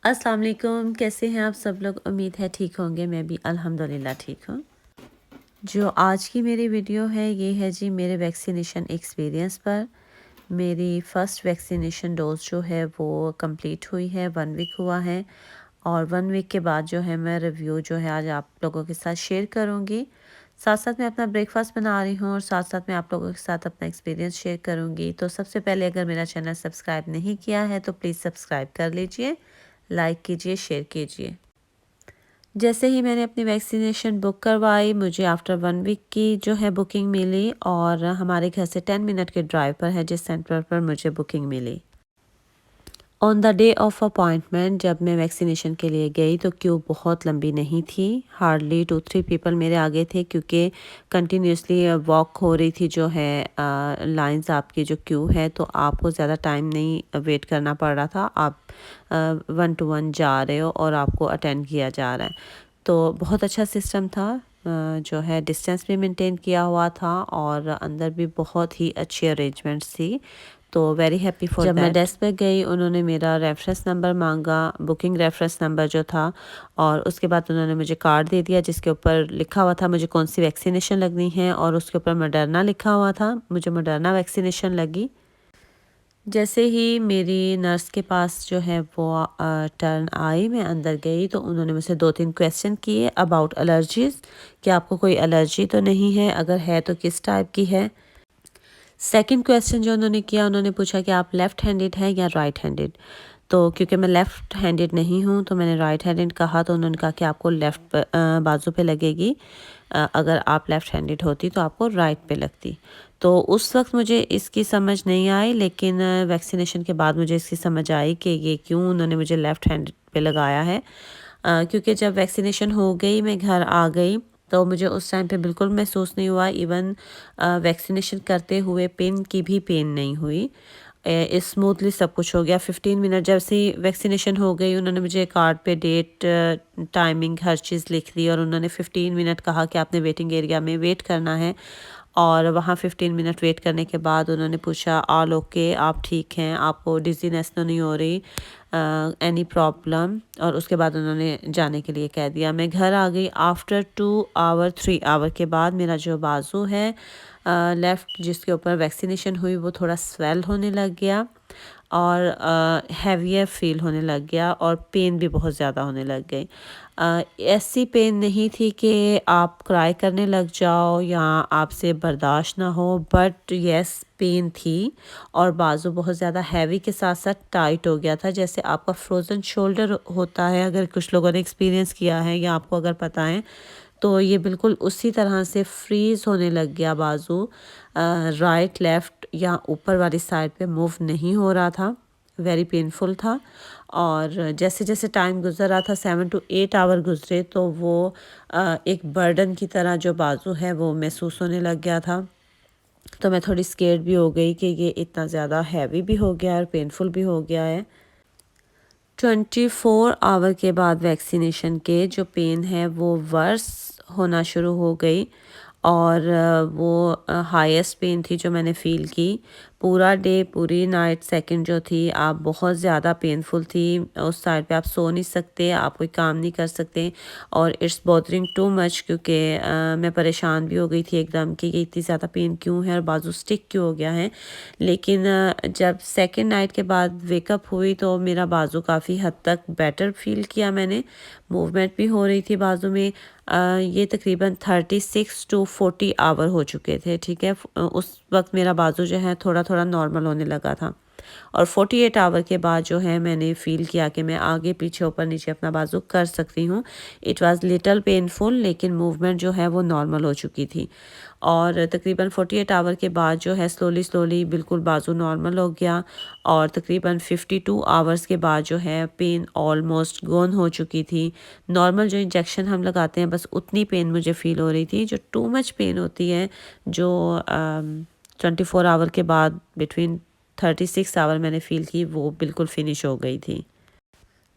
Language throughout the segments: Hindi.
अस्सलाम वालेकुम, कैसे हैं आप सब लोग। उम्मीद है ठीक होंगे। मैं भी अल्हम्दुलिल्लाह ठीक हूँ। जो आज की मेरी वीडियो है ये है जी मेरे वैक्सीनेशन एक्सपीरियंस पर। मेरी फ़र्स्ट वैक्सीनेशन डोज़ जो है वो कंप्लीट हुई है, 1 वीक हुआ है। और 1 वीक के बाद जो है मैं रिव्यू जो है आज आप लोगों के साथ शेयर करूँगी। साथ साथ मैं अपना ब्रेकफास्ट बना रही हूँ और साथ साथ मैं आप लोगों के साथ अपना एक्सपीरियंस शेयर करूँगी। तो सबसे पहले अगर मेरा चैनल सब्सक्राइब नहीं किया है तो प्लीज़ सब्सक्राइब कर लीजिए, लाइक कीजिए, शेयर कीजिए। जैसे ही मैंने अपनी वैक्सीनेशन बुक करवाई, मुझे आफ्टर 1 वीक की जो है बुकिंग मिली और हमारे घर से 10 मिनट के ड्राइव पर है जिस सेंटर पर मुझे बुकिंग मिली। On the day of appointment जब मैं वैक्सीनेशन के लिए गई तो क्यू बहुत लंबी नहीं थी। हार्डली 2-3 पीपल मेरे आगे थे क्योंकि कंटिन्यूसली वॉक हो रही थी जो है लाइंस आपकी जो क्यू है, तो आपको ज़्यादा टाइम नहीं वेट करना पड़ रहा था। आप 1 टू 1 जा रहे हो और आपको अटेंड किया जा रहा है। तो बहुत अच्छा सिस्टम था। जो है डिस्टेंस भी मेंटेन किया हुआ था और अंदर भी बहुत ही अच्छी अरेंजमेंट्स थी। तो वेरी हैप्पी फॉर दैट। जब मैं डेस्क पे गई उन्होंने मेरा रेफरेंस नंबर मांगा, बुकिंग रेफरेंस नंबर जो था, और उसके बाद उन्होंने मुझे कार्ड दे दिया जिसके ऊपर लिखा हुआ था मुझे कौन सी वैक्सीनेशन लगनी है और उसके ऊपर मॉडर्ना लिखा हुआ था। मुझे मॉडर्ना वैक्सीनेशन लगी। जैसे ही मेरी नर्स के पास जो है वो टर्न आई, मैं अंदर गई तो उन्होंने मुझसे 2-3 क्वेश्चन किए अबाउट एलर्जीज़ कि आपको कोई एलर्जी तो नहीं है, अगर है तो किस टाइप की है। सेकंड क्वेश्चन जो उन्होंने किया, उन्होंने पूछा कि आप लेफ़्ट हैंडेड हैं या राइट हैंडेड। तो क्योंकि मैं लेफ़्ट हैंडेड नहीं हूँ तो मैंने राइट हैंडेड कहा, तो उन्होंने कहा कि आपको लेफ़्ट बाजू पे लगेगी। अगर आप लेफ़्ट हैंडेड होती तो आपको राइट पे लगती। तो उस वक्त मुझे इसकी समझ नहीं आई, लेकिन वैक्सीनेशन के बाद मुझे इसकी समझ आई कि ये क्यों उन्होंने मुझे लेफ़्ट हैंड पे लगाया है। क्योंकि जब वैक्सीनेशन हो गई मैं घर आ गई तो मुझे उस टाइम पे बिल्कुल महसूस नहीं हुआ। इवन वैक्सीनेशन करते हुए पेन की भी पेन नहीं हुई। स्मूथली सब कुछ हो गया। 15 मिनट जैसे ही वैक्सीनेशन हो गई उन्होंने मुझे कार्ड पे डेट, टाइमिंग, हर चीज़ लिख दी और उन्होंने 15 मिनट कहा कि आपने वेटिंग एरिया में वेट करना है। और वहाँ 15 मिनट वेट करने के बाद उन्होंने पूछा ऑल ओके, आप ठीक हैं, आपको डिजीनेस तो नहीं हो रही, एनी प्रॉब्लम, और उसके बाद उन्होंने जाने के लिए कह दिया। मैं घर आ गई आफ्टर 2 आवर 3 आवर के बाद। मेरा जो बाजू है लेफ़्ट जिसके ऊपर वैक्सीनेशन हुई वो थोड़ा स्वेल होने लग गया और हैवियर फील होने लग गया और पेन भी बहुत ज़्यादा होने लग गई। ऐसी पेन नहीं थी कि आप क्राई करने लग जाओ या आपसे बर्दाश्त ना हो, बट यस पेन थी और बाजू बहुत ज़्यादा हैवी के साथ साथ टाइट हो गया था, जैसे आपका फ्रोज़न शोल्डर होता है, अगर कुछ लोगों ने एक्सपीरियंस किया है या आपको अगर पता है तो ये बिल्कुल उसी तरह से फ्रीज़ होने लग गया बाजू। राइट लेफ़्ट या ऊपर वाली साइड पे मूव नहीं हो रहा था। वेरी पेनफुल था। और जैसे जैसे टाइम गुजर रहा था, 7 टू 8 आवर गुजरे, तो वो एक बर्डन की तरह जो बाजू है वो महसूस होने लग गया था। तो मैं थोड़ी स्केर्ड भी हो गई कि ये इतना ज़्यादा हैवी भी हो गया है और पेनफुल भी हो गया है। 24 आवर के बाद वैक्सीनेशन के जो पेन है वो वर्स होना शुरू हो गई और वो हाईएस्ट पेन थी जो मैंने फ़ील की। पूरा डे, पूरी नाइट, सेकंड जो थी आप बहुत ज़्यादा पेनफुल थी। उस साइड पे आप सो नहीं सकते, आप कोई काम नहीं कर सकते और इट्स बॉदरिंग टू मच, क्योंकि मैं परेशान भी हो गई थी एकदम कि ये इतनी ज़्यादा पेन क्यों है और बाजू स्टिक क्यों हो गया है। लेकिन जब सेकंड नाइट के बाद वेकअप हुई तो मेरा बाजू काफ़ी हद तक बेटर फ़ील किया मैंने। मूवमेंट भी हो रही थी बाजू में। ये तकरीबन 36 टू 40 आवर हो चुके थे, ठीक है। उस वक्त मेरा बाजू जो है थोड़ा थोड़ा नॉर्मल होने लगा था और 48 आवर के बाद जो है मैंने फ़ील किया कि मैं आगे पीछे ऊपर नीचे अपना बाजू कर सकती हूँ। इट वाज़ लिटल पेनफुल, लेकिन मूवमेंट जो है वो नॉर्मल हो चुकी थी। और तकरीबन 48 आवर के बाद जो है स्लोली स्लोली बिल्कुल बाजू नॉर्मल हो गया और तकरीबन 52 आवर्स के बाद जो है पेन ऑलमोस्ट गोन हो चुकी थी। नॉर्मल जो इंजेक्शन हम लगाते हैं बस उतनी पेन मुझे फ़ील हो रही थी। जो टू मच पेन होती है जो 24 आवर के बाद बिटवीन 36 आवर मैंने फ़ील की, वो बिल्कुल फ़िनिश हो गई थी।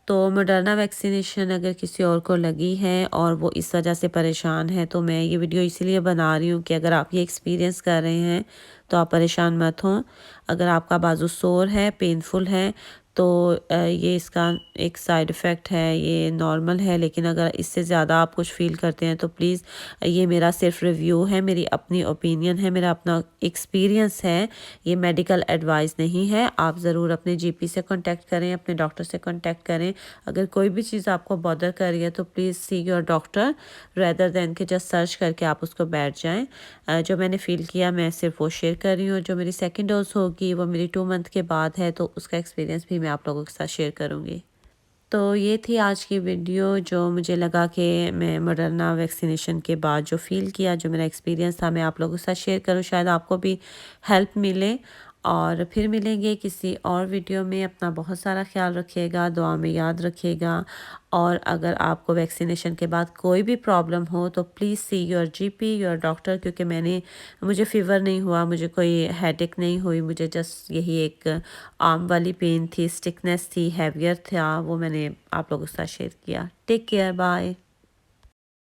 तो मॉडर्ना वैक्सीनेशन अगर किसी और को लगी है और वो इस वजह से परेशान है तो मैं ये वीडियो इसीलिए बना रही हूँ कि अगर आप ये एक्सपीरियंस कर रहे हैं तो आप परेशान मत हों। अगर आपका बाजू सोर है, पेनफुल है, तो ये इसका एक साइड इफ़ेक्ट है, ये नॉर्मल है, लेकिन अगर इससे ज़्यादा आप कुछ फ़ील करते हैं तो प्लीज़, ये मेरा सिर्फ रिव्यू है, मेरी अपनी ओपिनियन है, मेरा अपना एक्सपीरियंस है, ये मेडिकल एडवाइस नहीं है। आप ज़रूर अपने जीपी से कांटेक्ट करें, अपने डॉक्टर से कांटेक्ट करें। अगर कोई भी चीज़ आपको बॉदर कर रही है तो please see your doctor rather than के जस्ट सर्च करके आप उसको बैठ जाएँ। जो मैंने फ़ील किया मैं सिर्फ वो शेयर कर रही हूँ। जो मेरी सेकंड डोज़ होगी वो मेरी 2 मंथ के बाद है, तो उसका एक्सपीरियंस भी मैं आप लोगों के साथ शेयर करूँगी। तो ये थी आज की वीडियो, जो मुझे लगा कि मैं मॉडर्ना वैक्सीनेशन के बाद जो फ़ील किया, जो मेरा एक्सपीरियंस था, मैं आप लोगों के साथ शेयर करूँ, शायद आपको भी हेल्प मिले। और फिर मिलेंगे किसी और वीडियो में। अपना बहुत सारा ख्याल रखिएगा, दुआ में याद रखिएगा। और अगर आपको वैक्सीनेशन के बाद कोई भी प्रॉब्लम हो तो please see your GP, your doctor, क्योंकि मुझे फ़ीवर नहीं हुआ, मुझे कोई हेडेक नहीं हुई, मुझे जस्ट यही एक आर्म वाली पेन थी, स्टिकनेस थी, हैवियर था, वो मैंने आप लोगों के साथ शेयर किया। Take care, bye.